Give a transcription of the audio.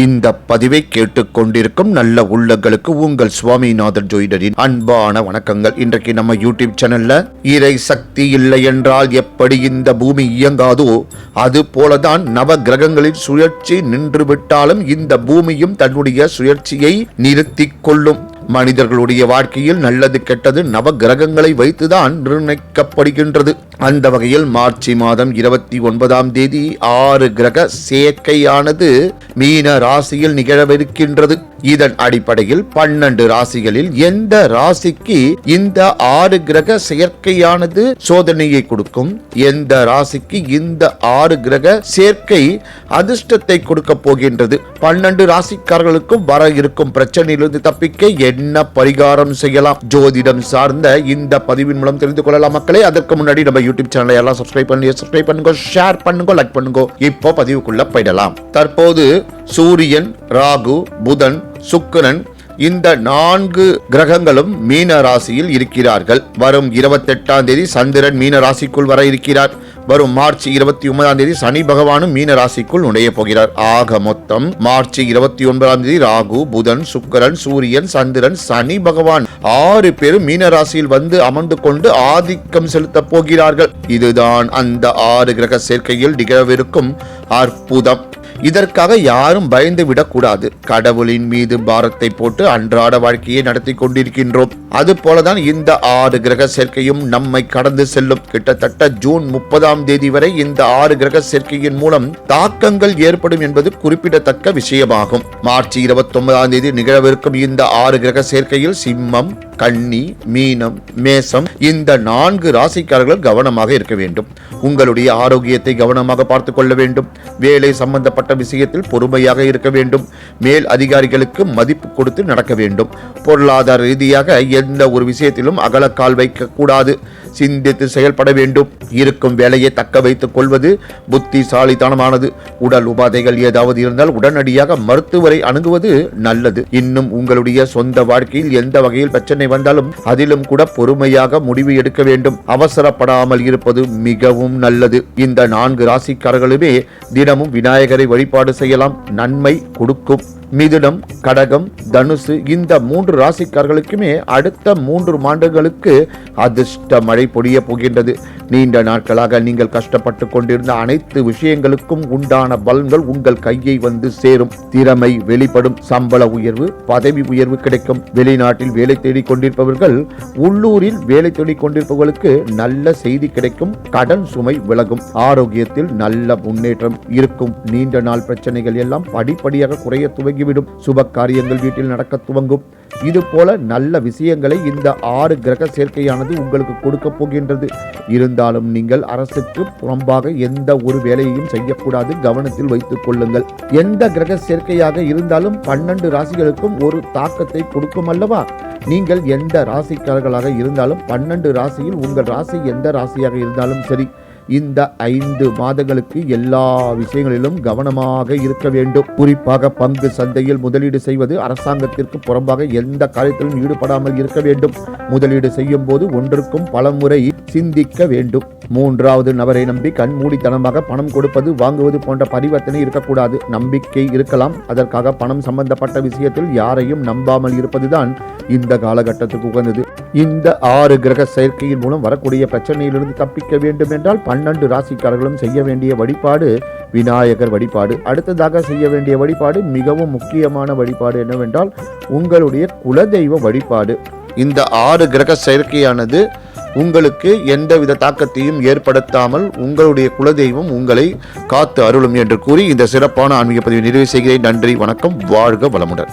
இந்த பதிவை கேட்டுக்கொண்டிருக்கும் நல்ல உள்ளங்களுக்கு உங்கள் சுவாமிநாதன் ஜோதிடரின் அன்பான வணக்கங்கள். இன்றைக்கு நம்ம யூடியூப் சேனல்ல இறை சக்தி இல்லை என்றால் எப்படி இந்த பூமி இயங்காதோ அது போலதான் நவ கிரகங்களின் சுழற்சி நின்று விட்டாலும் இந்த பூமியும் தன்னுடைய சுழற்சியை நிறுத்திக் கொள்ளும். மனிதர்களுடைய வாழ்க்கையில் நல்லது கெட்டது நவ கிரகங்களை வைத்துதான் நிர்ணயிக்கப்படுகின்றது. அந்த வகையில் மார்ச் மாதம் 29 6 கிரக சேர்க்கையானது மீன ராசியில் நிகழவிருக்கின்றது. இதன் அடிப்படையில் 12 ராசிகளில் எந்த ராசிக்கு இந்த 6 கிரக சேர்க்கையானது சோதனையை கொடுக்கும், எந்த ராசிக்கு இந்த 6 கிரக சேர்க்கை அதிர்ஷ்டத்தை கொடுக்க போகின்றது, 12 ராசிக்காரர்களுக்கும் வர இருக்கும் பிரச்சனையிலிருந்து தப்பிக்க என்ன பரிகாரம் செய்யலாம், ஜோதிடம் சார்ந்த இந்த பதிவின் மூலம் தெரிந்து கொள்ளலாம் மக்களே. அதற்கு முன்னாடி நம்ம யூடியூப் சேனலை எல்லாம் சப்ஸ்கிரைப் பண்ணுங்க, ஷேர் பண்ணுங்க, லைக் பண்ணுங்க. இப்போ பதிவுக்குள்ள போயிடலாம். தற்போது சூரியன், ராகு, புதன், சுக்கிரன் இந்த 4 கிரகங்களும் மீன ராசியில் இருக்கிறார்கள். வரும் 28 சந்திரன் மீன ராசிக்குள் வர இருக்கிறார். வரும் மார்ச் 29 சனி பகவானும் மீன ராசிக்குள் நுழைய போகிறார். ஆக மொத்தம் மார்ச் 29 ராகு, புதன், சுக்கிரன், சூரியன், சந்திரன், சனி பகவான் 6 பேரும் மீன ராசியில் வந்து அமர்ந்து கொண்டு ஆதிக்கம் செலுத்த போகிறார்கள். இதுதான் அந்த 6 கிரக சேர்க்கையில் நிகழவிருக்கும் அற்புதம். இதற்காக யாரும் பயந்து விடக்கூடாது. கடவுளின் மீது பாரத்தை போட்டு அன்றாட வாழ்க்கையை நடத்தி கொண்டிருக்கின்றோம். அது போலதான் இந்த 6 கிரக சேர்க்கையும் நம்மை கடந்து செல்லும். கிட்டத்தட்ட ஜூன் 30 வரை இந்த 6 கிரக சேர்க்கையின் மூலம் தாக்கங்கள் ஏற்படும் என்பது குறிப்பிடத்தக்க விஷயமாகும். மார்ச் 29 நிகழவிருக்கும் இந்த 6 கிரக சேர்க்கையில் சிம்மம், கன்னி, மீனம், மேசம் இந்த 4 ராசிக்காரர்கள் கவனமாக இருக்க வேண்டும். உங்களுடைய ஆரோக்கியத்தை கவனமாக பார்த்துக் கொள்ள வேண்டும். வேலை சம்பந்தப்பட்ட விஷயத்தில் பொறுமையாக இருக்க வேண்டும். மேல் அதிகாரிகளுக்கு மதிப்பு கொடுத்து நடக்க வேண்டும். பொருளாதார ரீதியாக எந்த ஒரு விஷயத்திலும் அகலக்கால் வைக்க கூடாது. சிந்தித்து செயல்பட வேண்டும். இருக்கும் வேலையை தக்க வைத்துக் கொள்வது புத்திசாலித்தனமானது. உடல் உபாதைகள் ஏதாவது இருந்தால் உடனடியாக மருத்துவரை அணுகுவது நல்லது. இன்னும் உங்களுடைய சொந்த வாழ்க்கையில் எந்த வகையில் பிரச்சனை வந்தாலும் அதிலும் கூட பொறுமையாக முடிவு எடுக்க வேண்டும். அவசரப்படாமல் இருப்பது மிகவும் நல்லது. இந்த 4 ராசிக்காரர்களுமே தினமும் விநாயகரை வழிபாடு செய்யலாம், நன்மை கொடுக்கும். மிதுனம், கடகம், தனுசு இந்த 3 ராசிக்காரர்களுக்குமே அடுத்த 3 ஆண்டுகளுக்கு அதிர்ஷ்ட மழை பொழிய போகின்றது. நீண்ட நாட்களாக நீங்கள் கஷ்டப்பட்டு கொண்டிருந்த அனைத்து விஷயங்களுக்கும் உண்டான பலன்கள் உங்கள் கையை வந்து சேரும். திறமை வெளிப்படும். சம்பள உயர்வு, பதவி உயர்வு கிடைக்கும். வெளிநாட்டில் வேலை தேடிக் கொண்டிருப்பவர்கள், உள்ளூரில் வேலை தேடிக் கொண்டிருப்பவர்களுக்கு நல்ல செய்தி கிடைக்கும். கடன் சுமை விலகும். ஆரோக்கியத்தில் நல்ல முன்னேற்றம் இருக்கும். நீண்ட நாள் பிரச்சனைகள் எல்லாம் படிப்படியாக குறைய துவங்கிவிடும். சுப காரியங்கள் வீட்டில் நடக்க துவங்கும். இது போல நல்ல விஷயங்களை இந்த 6 கிரக சேர்க்கையானது உங்களுக்கு கொடுக்க போகின்றது. இருந்தாலும் நீங்கள் அரசுக்கு புறம்பாக எந்த ஒரு வேலையையும் செய்யக்கூடாது. கவனத்தில் வைத்துக் கொள்ளுங்கள். எந்த கிரக சேர்க்கையாக இருந்தாலும் 12 ராசிகளுக்கும் ஒரு தாக்கத்தை கொடுக்கும் அல்லவா? நீங்கள் எந்த ராசிக்காரர்களாக இருந்தாலும் 12 ராசியில் உங்கள் ராசி எந்த ராசியாக இருந்தாலும் சரி, இந்த 5 மாதங்களுக்கு எல்லா விஷயங்களிலும் கவனமாக இருக்க வேண்டும். குறிப்பாக பங்கு சந்தையில் முதலீடு செய்வது, அரசாங்கத்திற்கு புறம்பாக எந்த காரியத்திலும் ஈடுபடாமல் இருக்க வேண்டும். முதலீடு செய்யும் போது ஒன்றுக்கும் பல முறை சிந்திக்க வேண்டும். 3வது நபரை நம்பி கண்மூடித்தனமாக பணம் கொடுப்பது, வாங்குவது போன்ற பரிவர்த்தனை இருக்கக்கூடாது. நம்பிக்கை இருக்கலாம். அதற்காக பணம் சம்பந்தப்பட்ட விஷயத்தில் யாரையும் நம்பாமல் இருப்பதுதான் இந்த காலகட்டத்துக்கு உகந்தது. இந்த 6 கிரக சேர்க்கையின் மூலம் வரக்கூடிய பிரச்சனையிலிருந்து தப்பிக்க வேண்டும் என்றால் 12 ராசிக்காரர்களும் செய்ய வேண்டிய வழிபாடு விநாயகர் வழிபாடு. அடுத்ததாக செய்ய வேண்டிய வழிபாடு, மிகவும் முக்கியமான வழிபாடு என்னவென்றால் உங்களுடைய குலதெய்வ வழிபாடு. இந்த 6 கிரக சேர்க்கையானது உங்களுக்கு எந்தவித தாக்கத்தையும் ஏற்படுத்தாமல் உங்களுடைய குலதெய்வம் உங்களை காத்து அருளும் என்று கூறி இந்த சிறப்பான ஆன்மீக பதிவை நிறைவு செய்கிறேன். நன்றி, வணக்கம், வாழ்க வளமுடன்.